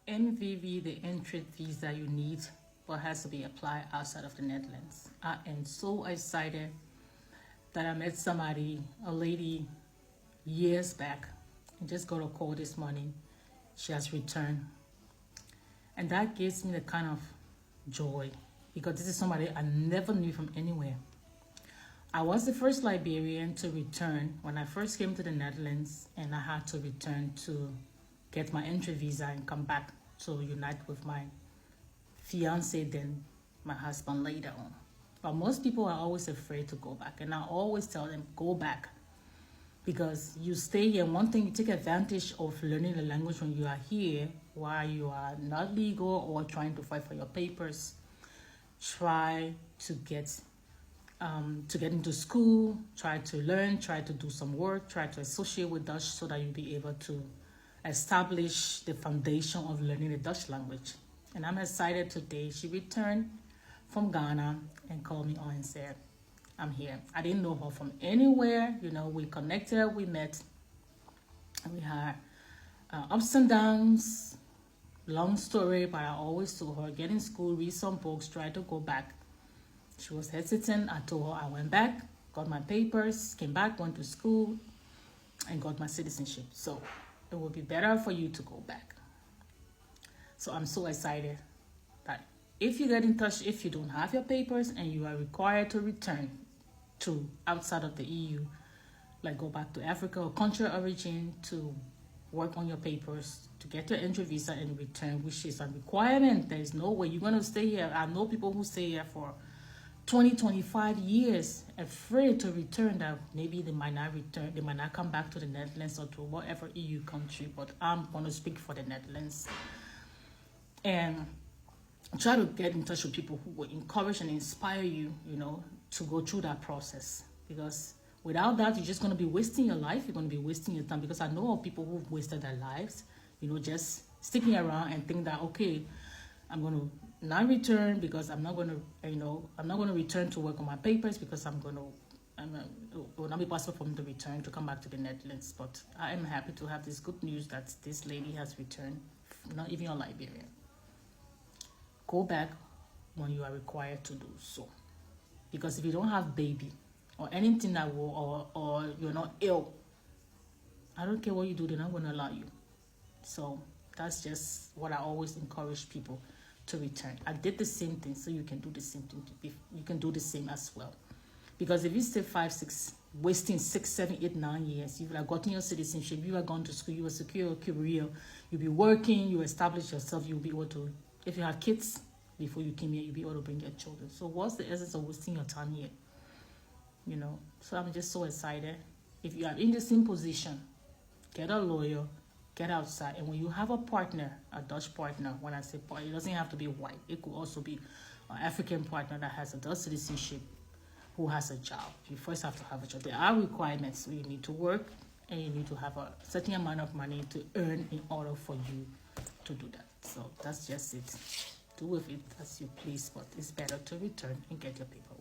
MVV, the entry visa you need, but has to be applied outside of the Netherlands. I am so excited that I met somebody, a lady, years back. I just got a call this morning. She has returned. And that gives me the kind of joy because this is somebody I never knew from anywhere. I was the first Liberian to return when I first came to the Netherlands, and I had to return to get my entry visa and come back to unite with my fiance, then my husband later on. But most people are always afraid to go back, and I always tell them, go back. Because you stay here, one thing, you take advantage of learning the language when you are here while you are not legal or trying to fight for your papers. Try to get into school, try to learn, try to do some work, try to associate with Dutch so that you'll be able to establish the foundation of learning the Dutch language. And I'm excited today. She returned from Ghana and called me on and said, I'm here. I didn't know her from anywhere. You know, we connected, we met, and we had ups and downs. Long story, but I always told her, get in school, read some books, try to go back. She was hesitant. I told her I went back, got my papers, came back, went to school, and got my citizenship. So it would be better for you to go back. So I'm so excited that if you get in touch, if you don't have your papers and you are required to return to outside of the EU, like go back to Africa or country of origin to work on your papers, to get your entry visa and return, which is a requirement. There is no way you're going to stay here. I know people who stay here for 20, 25 years, afraid to return, that maybe they might not return, they might not come back to the Netherlands or to whatever EU country, but I'm going to speak for the Netherlands. And try to get in touch with people who will encourage and inspire you, you know, to go through that process. Because without that, you're just going to be wasting your life. You're going to be wasting your time. Because I know of people who've wasted their lives, you know, just sticking around and think that, okay, I'm going to not return because I'm not going to, you know, I'm not going to return to work on my papers because it will not be possible for me to return to come back to the Netherlands. But I am happy to have this good news that this lady has returned, not even a Liberian. Go back when you are required to do so. Because if you don't have baby or anything that will, or you're not ill, I don't care what you do, they're not going to allow you. So that's just what I always encourage people to return. I did the same thing, so you can do the same thing. You can do the same as well. Because if you stay 5, 6, wasting 6, 7, 8, 9 years, you would have gotten your citizenship, you have gone to school, you will secure your career, you'll be working, you establish yourself, you'll be able to, if you have kids before you came here, you'll be able to bring your children. So what's the essence of wasting your time here? You know, so I'm just so excited. If you are in the same position, get a lawyer, get outside. And when you have a partner, a Dutch partner, when I say partner, it doesn't have to be white. It could also be an African partner that has a Dutch citizenship who has a job. You first have to have a job. There are requirements. So you need to work and you need to have a certain amount of money to earn in order for you to do that. So that's just it. Do with it as you please, but it's better to return and get your paperwork.